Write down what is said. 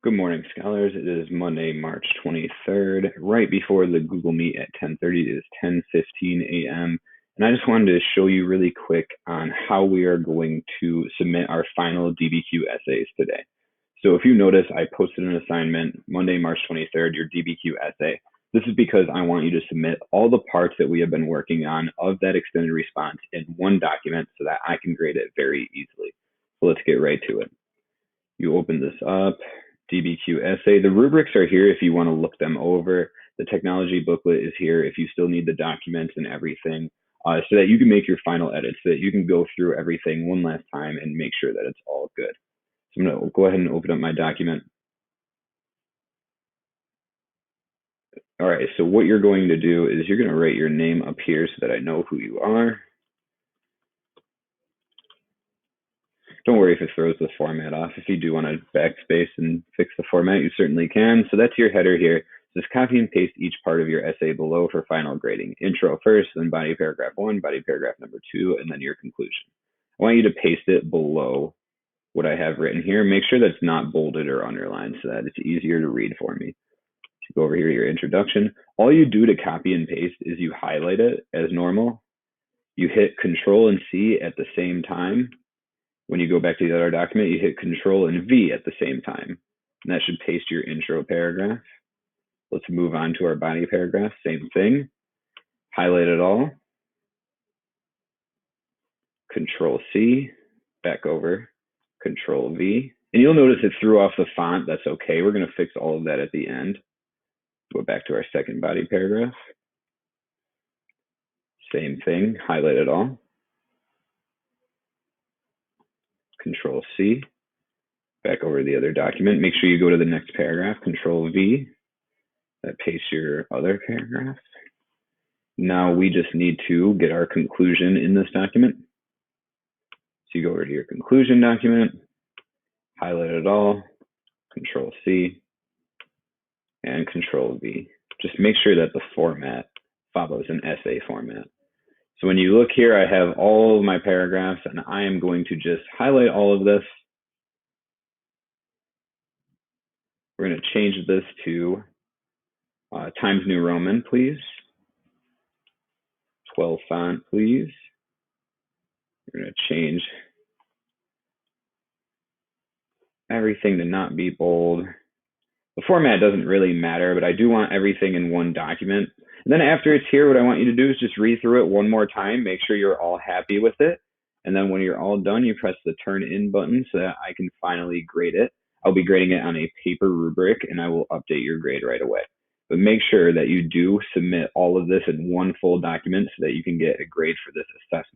Good morning, scholars. It is Monday, March 23rd, right before the Google Meet at 10:30. It is 10:15 a.m. And I just wanted to show you really quick on how we are going to submit our final DBQ essays today. So if you notice, I posted an assignment Monday, March 23rd, your DBQ essay. This is because I want you to submit all the parts that we have been working on of that extended response in one document so that I can grade it very easily. So let's get right to it. You open this up, DBQ essay. The rubrics are here if you want to look them over. The technology booklet is here if you still need the documents and everything, so that you can make your final edits, so that you can go through everything one last time and make sure that it's all good. So I'm going to go ahead and open up my document. All right, so what you're going to do is you're going to write your name up here so that I know who you are. Don't worry if it throws the format off. If you do want to backspace and fix the format, you certainly can. So that's your header here. Just copy and paste each part of your essay below for final grading. Intro first, then body paragraph 1, body paragraph number 2, and then your conclusion. I want you to paste it below what I have written here. Make sure that's not bolded or underlined so that it's easier to read for me. So go over here to your introduction. All you do to copy and paste is you highlight it as normal. You hit Ctrl and C at the same time. When you go back to the other document, you hit Ctrl and V at the same time. And that should paste your intro paragraph. Let's move on to our body paragraph. Same thing. Highlight it all. Ctrl C, back over, Ctrl V. And you'll notice it threw off the font. That's okay. We're going to fix all of that at the end. Go back to our second body paragraph. Same thing. Highlight it all. Ctrl C, back over the other document. Make sure you go to the next paragraph. Ctrl V. That pastes your other paragraph. Now we just need to get our conclusion in this document. So you go over to your conclusion document, highlight it all, Control C, and Control V. Just make sure that the format follows an essay format. So when you look here, I have all of my paragraphs, and I am going to just highlight all of this. We're going to change this to Times New Roman, please. 12 font, please. We're going to change everything to not be bold. The format doesn't really matter, but I do want everything in one document. And then after it's here, what I want you to do is just read through it one more time, make sure you're all happy with it. And then when you're all done, you press the turn in button so that I can finally grade it. I'll be grading it on a paper rubric, and I will update your grade right away. But make sure that you do submit all of this in one full document so that you can get a grade for this assessment.